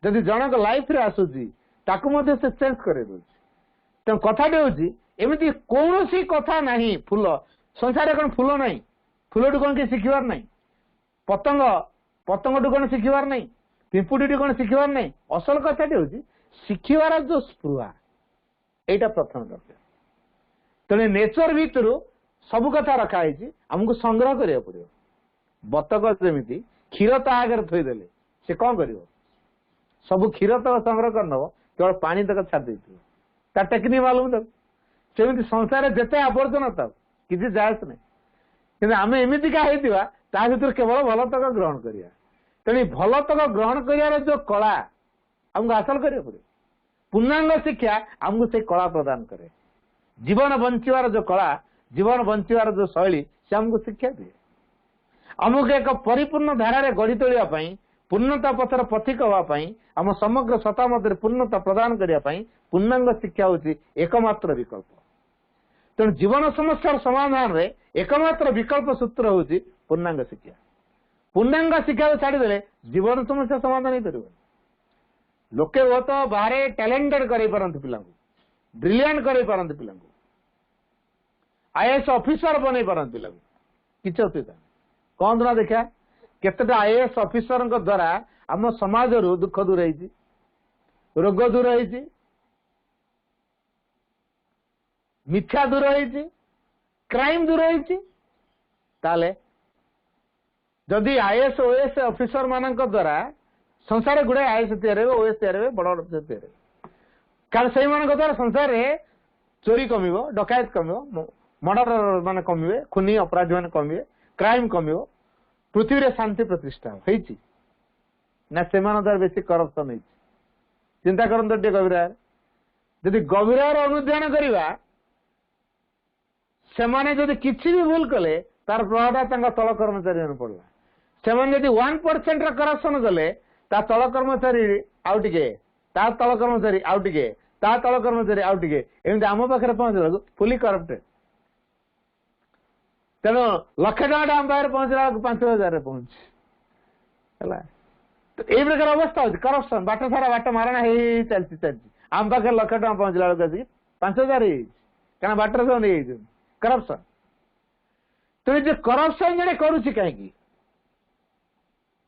[SPEAKER 1] जदि जनक लाइफ रे आसूची ताकू से चेंज कर तेणु कथाटे हूँ एमती कौन सी कथा नहीं फूल संसार कौन फूल ना फूल टू कौन कि शिखबार ना पतंग पतंग टू कौन शिखबार ना पिंपुड़ी कौन शिखबार ना असल कथाटे हूँ शिखबार जो स्पृहा यहाँ प्रथम दरकार तेणु नेचर भितर सबु कथा रखाई आमको संग्रह करा पड़ो बतक जमी क्षीर ता आगे थोदेले से कौन कर सब क्षीर तक संग्रह करनब केवल पानी तक छाड़ तार टेक्निक मालूम तक सेमती संसार जिते आवर्जन था किसी जायस नहीं कि आम एमतीका होता भर केवल भल तक ग्रहण करिया तेणु भल तक ग्रहण कर जो कला आमको हासिल करा पड़ो पूर्णांग शिक्षा आमको से कला प्रदान करे जीवन बंचार जो कला जीवन बंचार जो शैली से आमको शिक्षा दिए आमको एक परिपूर्ण धारा गढ़ी तोड़ापी पूर्णता पथर पथिक हाँपाई आम समग्र सता मध्य पूर्णता प्रदान करने पूर्णांग शिक्षा हूँ एकमात्र विकल्प तेणु जीवन समस्या समाधान रे एकमात्र विकल्प सूत्र हूँ पूर्णांग शिक्षा पूर्णांग शिक्षा छाड़देले जीवन समस्या समाधान हो पार लोके बहुत बाहर टैलेंटेड कर पिला ब्रिलियंट कर पिला आईएएस ऑफिसर बन पारती पिला किसी असुविधा कौन ना देखा केतेटा आईएएस ऑफिसर द्वारा आम समाज रु दुख दूर होती रोग दूर होती मिथ्या दूर होती क्राइम दूर होती जदि आईएएस ओएएस ऑफिसर मान द्वारा संसार गुड़े आईएएस तैयार ओएएस तैयार बड़ ऑफिसर तैयार कारण से द्वारा संसार में चोरी कम डकायत कम मर्डर मान कमे खुनी अपराधी मान कमे क्राइम कम पृथ्वी रे शांति प्रतिष्ठा होती ना से द्वारा बेसी करप्शन हो चिंता करते टे गभीर जदि गभीर अनुध्यान करवा से जदि किसी भी भूल कले तार प्रभाव तल कर्मचारी पड़ला से 1% करप्शन कले ता तल कर्मचारी आउ टे ता तल कर्मचारी आउ टे ता तल कर्मचारी आउ टे एमती आम पाखे पहुंचला फुली करप्टेड तेणु लक्षे टाटा आम पाखे पहुंचला 5,000 पहुंच तो यही प्रकार अवस्था होती करप्शन बाट सारा बाट मारणा हो चलती आम पाखे लक्ष टाँग पहुंचला बेलू 5,000 क्या बाटर सब नहीं करप्शन तो ये करप्शन जड़े करुच्ची कहीं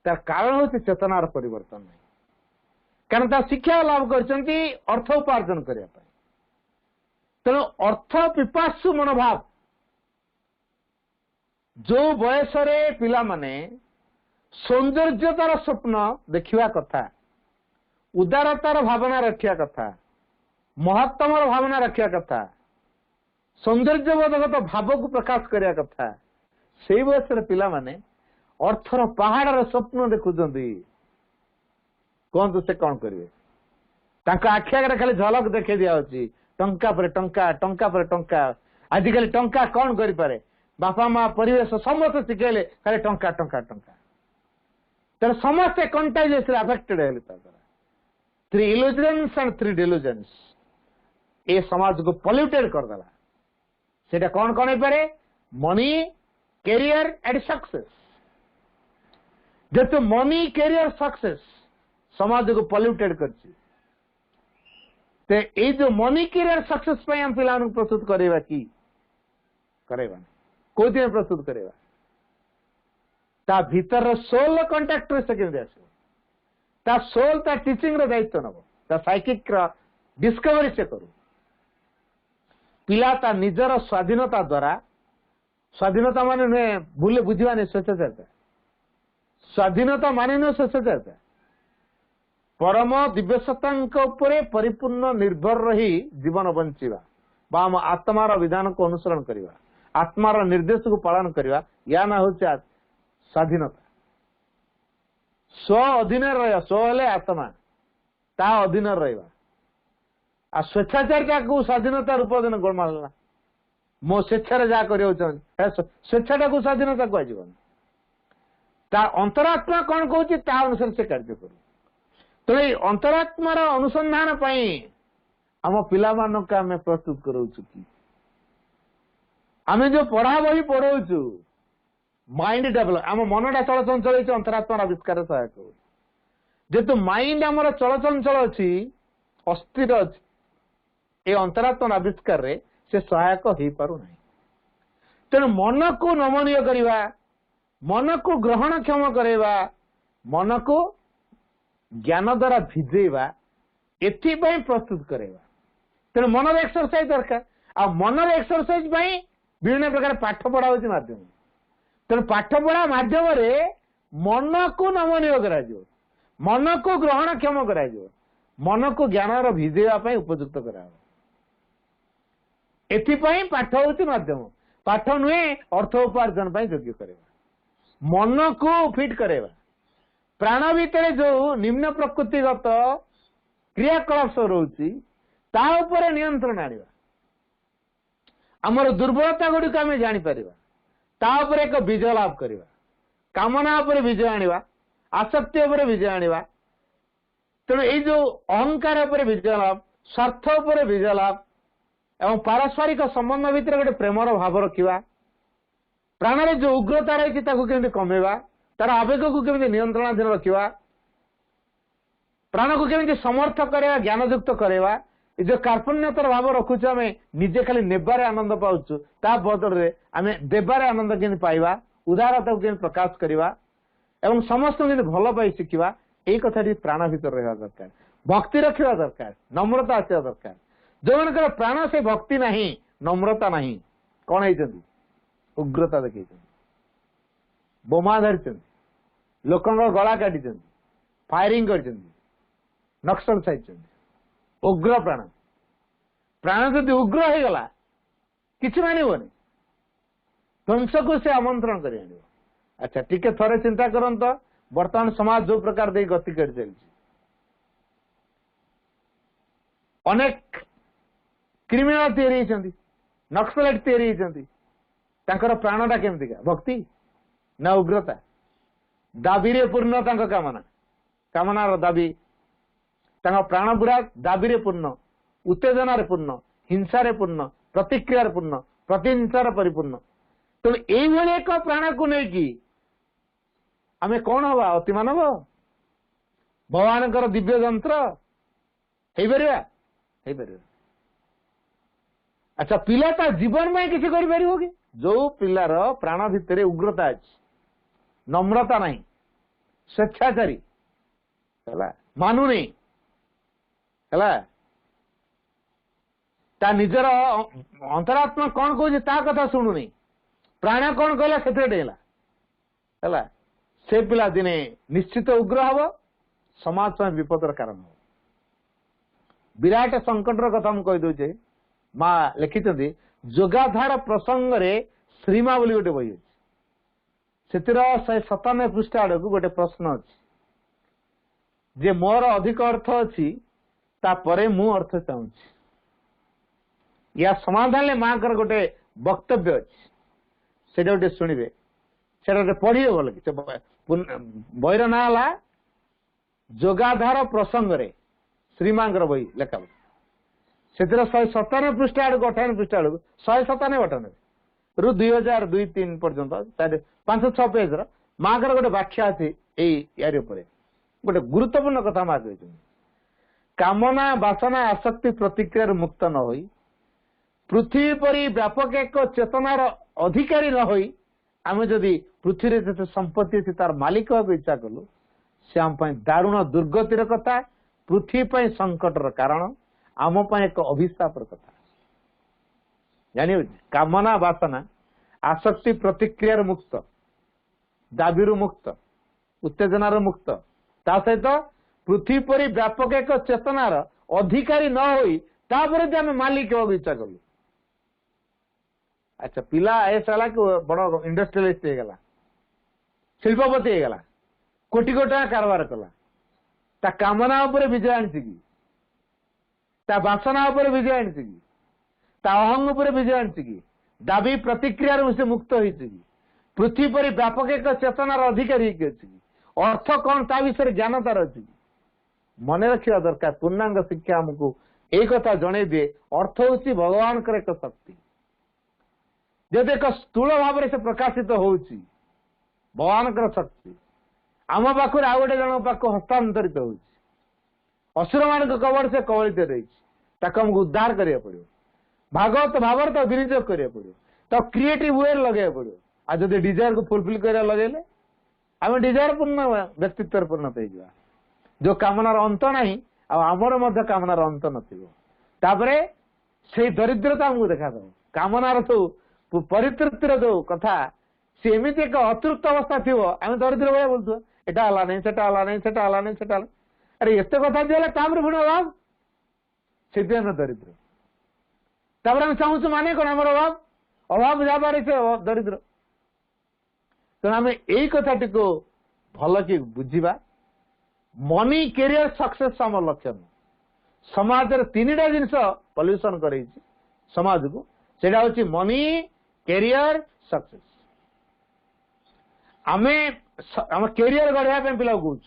[SPEAKER 1] तार कारण हूँ चेतनार परिवर्तन नहीं कारण तार शिक्षा लाभ कर अर्थ उपार्जन करने तेणु अर्थ पिपासु मनोभाव जो बयस पिला माने सौंदर्यतार स्वप्न देखा कथा उदारतार भावना रखा कथा महत्तम भावना रखा कथा सौंदर्यबोधगत भाव को प्रकाश करने कथा से बयस पिला माने अर्थर पहाड़ स्वप्न देखुं कहतु से कौन करेंगे आखि आगे खाली झलक देखे दिखाई टंका पर टंका टंका पर टंका आजिकल टंका कौन करे बापा माँ परिवेश समस्त शिखेले खाली टंका टंका टंका तेरे समस्ते कंटाइजेशन अफेक्टेड है 3 इल्यूजन्स एंड 3 डिल्यूजन्स ये समाज को पॉल्यूटेड करदेला सेटा कौन कौन हो पारे मनी कैरियर एंड सक्सेस जेतु मनी कैरियर सक्सेस समाज को पॉल्यूटेड करछि ते जो मनी कैरियर सक्सेस पे हम पिला प्रस्तुत करेगा कि करेगा कोथि प्रस्तुत करेगा ता भीतर सोल कंटाक्ट से केमि आसो ता सोल ता टीचिंग रो दायित्व नब ता साइकिक डिस्कवरी से करू पिला ता निजर स्वाधीनता द्वारा स्वाधीनता माने नुहे भूले बुझानी स्वेच्छाचारिता स्वाधीनता माने नुहे स्वेच्छाचारिता परम दिव्यसत्ता परिपूर्ण निर्भर रही जीवन बंचीवा बा आम आत्मार विधान को अनुसरण करवा आत्मार निर्देश को पालन करवा या ना हूँ स्वाधीनता स्व अधीन रहा स्व हेले आत्मा ता अधीन रहा आ स्वेच्छाचारिता को स्वाधीनता रूप दिन गोलमाल मो स्वेच्छा जहाँ कर स्वेच्छाटा को स्वाधीनता कह अंतरात्मा कौन कौन ता अनुसार से कार्य करू तेणु अंतरात्मार अनुसंधान आम पिला आम प्रस्तुत करूँ कि आम जो पढ़ा बही पढ़ाऊँ माइंड डेभलप आम मनटा चलचंचल अंतरात्मार आविष्कार सहायक हो जेतु माइंड आमर चलचंचल अच्छी अस्थिर अच्छी ये अंतरात्मार आविष्कार रे से सहायक हो पारु नहीं तेणु मन को नमनीय करवा मन को ग्रहणक्षम करवा मन को ज्ञान द्वारा भिजेवा एथिपाई प्रस्तुत करवा तेणु मनर एक्सरसाइज दरकार आ मनर एक्सरसाइज विभिन्न प्रकार पाठ पढ़ा होची माध्यम तेणु पाठ पढ़ा माध्यम मन को नमनीय करा मन को ग्रहणक्षम करा मन को ज्ञान भिजेवा उपयुक्त करा एथिपाई पाठ होची माध्यम पाठ नुहे अर्थ उपार्जन योग्य करवा मन को फिट करवा प्राण भितर जो निम्न प्रकृतिगत क्रियाकलाप सब रोची ता उपरे नियंत्रण आनिबा आमर दुर्बलता गुड़िक आम जापर ता उपरे एक विजय लाभ करवा कामना उपरे विजय आनिबा आसक्ति उपरे विजय आनिबा तेणु ये जो अहंकार उपरे विजय लाभ स्वार्थ उपरे विजय लाभ एवं पारस्परिक संबंध भितर गोटे प्रेमर भाव रखा प्राण में जो उग्रता रही केमती कमेवा तार आवेग को केमती नियंत्रणाधीन रखा प्राण को केमती समर्थ करवा ज्ञानयुक्त करवा जो कार्पण्यतर भाव रखुच आम निजे खाली नेबारे आनंद पाऊँ ता बदल में आम देबारे आनंद केमती पाइबा उदारता को केमती प्रकाश करवा एवं समस्त केमती भल पाई शिखा यही कथा प्राण भीतर रहा दरकार भक्ति रखा दरकार नम्रता आसवा दरकार जो मन प्राण से भक्ति नहीं नम्रता नहीं कौन है उग्रता देखी बोमा धरी लोक गला काटी फायरिंग कर नक्सल साइड उग्र प्राण प्राण जदि उग्र हो गला कि मानवनी ध्वंस को से आमंत्रण कर अच्छा टिके थरे चिंता करत वर्तमान समाज जो प्रकार दे गति कर चलती अनेक क्रिमिनाल तैयारी नक्सलाइट तैयारी प्राणटा केमती भक्ति ना उग्रता दाबी रे पूर्ण कामना कामनार दाबी प्राण पूरा दाबी रे पूर्ण उत्तेजना रे पूर्ण हिंसा रे पूर्ण प्रतिक्रिया पूर्ण प्रतिहिंसार परिपूर्ण तेणु यही एक प्राण को लेकिन आम कौन हवा अति मानव भगवान दिव्य जंत्र हो पार अच्छा पिला ता जीवन में किसी कर कि जो पिलार प्राण भितर उग्रता अच्छी नम्रता नहीं स्वेच्छाचारी मानुनी निजर अंतरात्मा कौन कौन ता कथा शुणुनी प्राण कौन कहला से डेला से पिला दिने निश्चित उग्र हम समाज विपदर कारण हो विराट संकटर कथा मुझे कहीदे माँ लिखिं जोगाधार प्रसंग रे श्रीमा बोली गोटे बही अच्छी से 197 पृष्ठ आड़ को गोटे प्रश्न अच्छी जे मोर अधिक अर्थ अच्छी तापरे मु अर्थ चाहूँ या समाधान माँ कर गोटे वक्तव्य अच्छी से गोटे शुणे से गोटे पढ़े भल बहीर ना है जोगाधार प्रसंग रे श्रीमा बही लेखा से 197 पृष्ठ आड़ को 58 पृष्ठ आड़ को 197 रु 2002-3 पर्यंत 5-6 पेज माँ कर गोटे व्याख्या अच्छी यार गोटे गुरुत्वपूर्ण कथा माँ कही कामना बासना आसक्ति प्रतिक्रिया मुक्त न हो पृथ्वी परी व्यापक एक चेतनार अधिकारी न हो आम जदि पृथ्वी जिते संपत्ति अच्छी तार मालिक होगा इच्छा कलु से आम दारुण दुर्गतिर कथा पृथ्वी संकटर कारण आम एक अभिशापर कथा जानी कामना वासना आसक्ति प्रतिक्रिया मुक्त दाबी मुक्त उत्तेजनार मुक्त ता सहित पृथ्वी परी व्यापक एक चेतनार अधिकारी न होई तापर आम मालिक होगा इच्छा कलु। अच्छा पिला आईएस है कि बड़ इंडस्ट्रियलिस्ट होगा शिल्पपति होगा कोटी कोटी टका कारबार कला ता कामना उपर विजय आनी कि ता वासना उपर विजय आनी कि ता अहंग उपर विजय आनी कि दाबी प्रतिक्रिया से मुक्त होती पृथ्वी परी व्यापक एक चेतनार अधिकारी अर्थ कौन ता विषय ज्ञान तार अच्छी मन रखा दरकार पूर्णांग शिक्षा आमको एक कथा जन दिए अर्थ हूँ भगवान एक शक्ति जब एक स्थूल भाव से प्रकाशित होउची भगवान शक्ति आम पाखर आउ गोटे जन पाख हस्तांतरित हो असुर मान कबड़ से कबलित रही आमको उद्धार करा पड़ो भागवत भावर तो विनियोग करा पड़ो तो क्रिएटिव वे लगे पड़ो आ जब डिजायर को फुलफिल कर लगे आम डिजायर पूर्ण व्यक्तित्व पूर्णत हो जो कामनार अंत नहीं आमर कामनार अंत नपर से दरिद्रता आमको देखा दो कामनार सब परितृप्तिर जो कथा सी एमती एक अतृप्त अवस्था थी आम दरिद्र भाया बोलू एटा हला नहीं सेटा हला नहीं सेटा हला नहीं सेटा अरे एत कथा दिए पुणी अभाव से दरिद्र तापर आम चाहूँ माने कौन आमर अभाव अभाव जाबार से दरिद्र तेना आम यही कथाटी को भल कि बुझा मनी कैरियर सक्सेस आम लक्ष्य नुह समाज तीन टा जिन पल्यूसन कर समाज को सेटा हूँ मनी कैरियर सक्सेस आमे आम कैरियर गढ़ा पिला कहूँ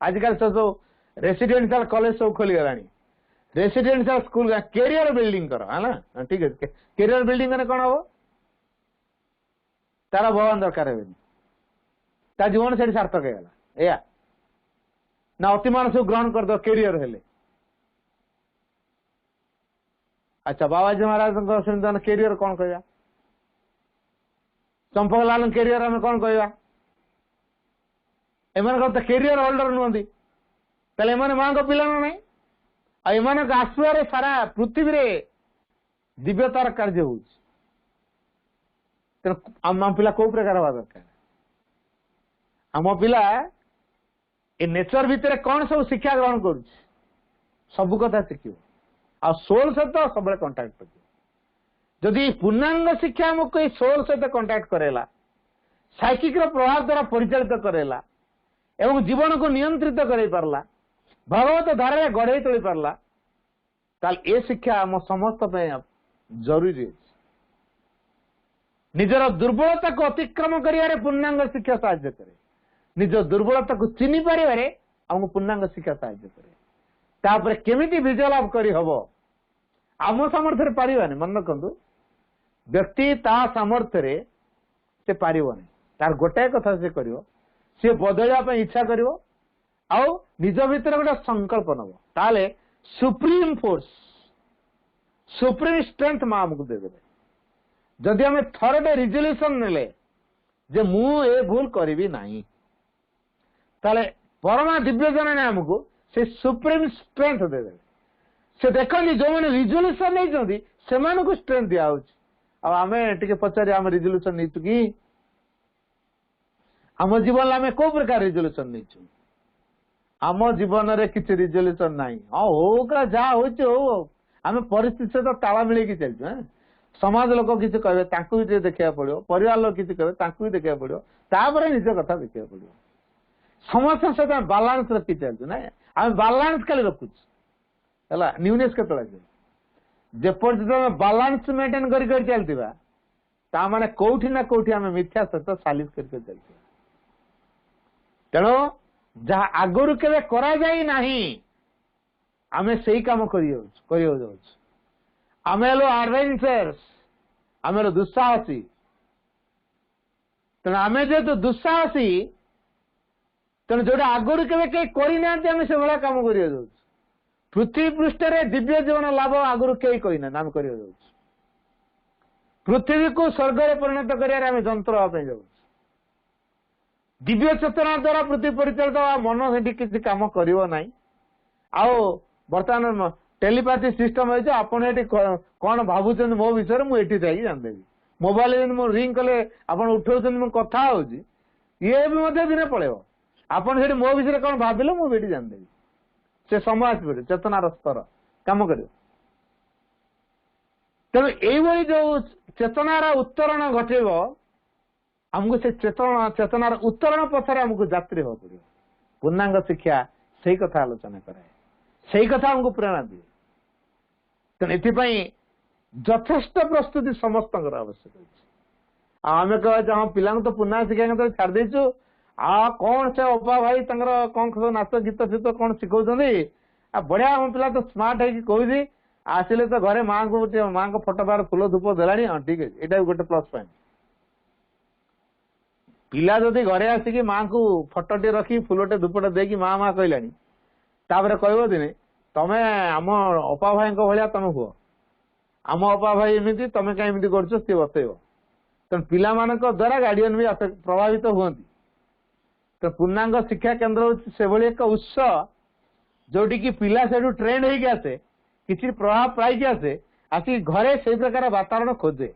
[SPEAKER 1] आजिकल सब रेसिडेंशियल कॉलेज सब खोली गला रेसिडेंशियल स्कूल कैरियर बिल्डिंग कर है ना ठीक है कैरियर बिल्डिंग कौन हम तार भगवान दरकार है जीवन से सार्थक है या ना अतिमान सब ग्रहण कर दो कैरियर हेले अच्छा बाबाजी महाराज कैरियर कौन कह चंपकलाल कैरियर आम कौन कह तो कैरियर होल्डर नुहति माँ को पिला ना एम आसुआर सारा पृथ्वी रे दिव्यतार कार्य हो आम पिला कौ प्रकार हवा दरकार आम पिला ए नेचर भितर कौन सब शिक्षा ग्रहण कर सबू कथा शिख आ सोल सहित सब कंटाक्ट कर जदि पूर्णांग शिक्षा आमको सोल सहित कंटाक्ट करेला साइकिक प्रभाव द्वारा परिचालित करेला एवं जीवन को नियंत्रित कर पारला भगवत धारा गढ़े तोली पारला ताल ए शिक्षा आम समस्त जरूरी है निजर दुर्बलता को अतिक्रम करियारे पूर्णांग शिक्षा साहाय्य करे निज दुर्बलता को चिन्ह पारे आमको पूर्णांग शिक्षा साहाय्य करे तापर केमिति विजय लाभ करी हबो आम सामर्थ्य पारिबानी मन रखु व्यक्ति ता सामर्थ्य से पारिबनी तार गोटाए कथा से करिवो सी बदलवा इच्छा करिवो आउ निज भीतर गोटे संकल्प नब ताले सुप्रीम फोर्स सुप्रीम स्ट्रेंथ मां आमको देदे जदि आम थरटे रिजोल्यूशन नेले जे मु ए भूल करी नहीं ताले परमा दिव्य जन ने आमको से सुप्रीम स्ट्रेंथ देदे से देखते जो मैंने रिजोल्यूशन नहीं से स्ट्रेंथ दिया आम टे पचारि आम रिजोल्यूशन नहीं कि आम जीवन आम कौ प्रकार रिजोल्यूशन नहीं आम जीवन में किसी रिजोल्यूशन ना हाँ हो का जहाँ हो आम परिस्थिति सहित ताल मिलैकी चलते समाज लोक किसी कहे भी देखा पड़ो परिवार लोग किसी कहे भी देखा पड़ो तापर निज कथा देखा पड़ो समस्त सहित बालांस रखी चलते ना आम बालांस खाली रखुच है न्यूनेस के जेपर्यंत बालांस मेंटेन कर चलता माने कौटी ना कौटी आम मिथ्या सहित सालिश कर चलते तेणु जहाँ आगुरी केवे करा जाई नहीं आमे सही काम कर आम एडवेंचर्स आम दुस्साहसी तेणु आम जेहेतु दुस्साहसी तेणु जो आगुरी केवे कई करना से भाया कम कर पृथ्वी पृष्ठ दिव्य जीवन लाभ आगुरी कई कहना आम कर पृथ्वी को स्वर्ग में परिणत कर जंत्र हाँपे जाऊँ दिव्य चेतना द्वारा पृथ्वी परिचालित मन से किसी कम कर बर्तमान टेलीपाथी सिस्टम है आपन ये कौन भावुं मो विषय मुझे जानदेवी मोबाइल मो रिंग कले आप उठाऊँ कथा हूँ ये भी दिन पड़ेब आपन से मो विषय कौन भाविले मुझे जानदेवी से समय आसपड़े चेतनार स्तर कम कर तेणु यही जो चेतनार उत्तरण घटेब आमको से चेतनार उत्तरण पथर आमको यात्री हो पड़े पूर्णांग शिक्षा से कथा आलोचना कराए से कथा आमको प्रेरणा दिए तेणु ये यथेष्ट प्रस्तुति समस्त आवश्यक आम कह हाँ पिला तो पूर्णांग शिक्षा छाड़ देचु कौन से अपा भाई कौन नाच गीत शीत कौन शिखौं बढ़िया आम पिला तो स्मार्ट है कह आसिले तो घरे माँ को माँ को फोटो बार फूल धूप देलानी हाँ ठीक है यहाँ गोटे प्लस पॉइंट पिला जदि घरे आसिक माँ को फोटोटे रखी फूलटे धूपटे देकी माँ माँ कहलानी तापर कह दिने तमें आम अपा भाई भाया तुम हुआ आम अपा भाई एमती तुम कहीं एमती कर सी बतेब तेणु पिला द्वारा गार्डियन भी प्रभावित हमें तो पूर्णांग शिक्षा केन्द्र हूँ एक उत्स जोटि की पिला से ट्रेंड होगी आसे किसी प्रभाव पाई आसे आसिक घरे से प्रकार वातावरण खोजे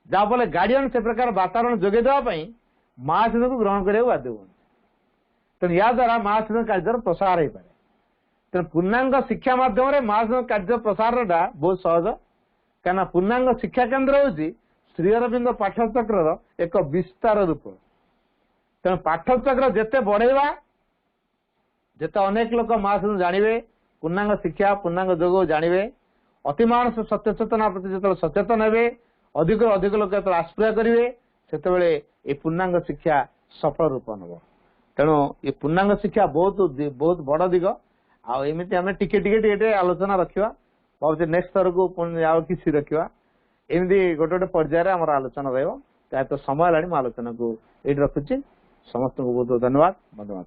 [SPEAKER 1] जहाँफल गार्डियन से प्रकार वातावरण जोगे देवाई महासीन को ग्रहण करने बाध्य हूँ तेणु या द्वारा महासीन कार्य प्रसार हो पाए तेणु पूर्णांग शिक्षा मध्यम महासीन कार्य प्रसार बहुत सहज कहीं पूर्णांग शिक्षा केन्द्र हूँ श्री अरविंद पाठचक्र एक विस्तार रूप तेणु पाठचक्र जिते बढ़ेवा जिते अनेक लोक महासीन जानवे पूर्णांग शिक्षा पूर्णांग जोग जानवे अतिमानस सत्यचेतना प्रति जो सचेतन हे अधिक अधिक लोक जो आश्रय करेंगे से पूर्णांग शिक्षा सफल रूप नब तेणु ये पूर्णांग शिक्षा बहुत बहुत बड़ दिग आमती आम टे आलोचना रखा भावचे नेक्स्ट थर को किसी रखा एमती गोटे गोटे पर्यायर आम आलोचना रहा तो समय है आलोचना को ये रखुच्छी समस्त को बहुत बहुत धन्यवाद।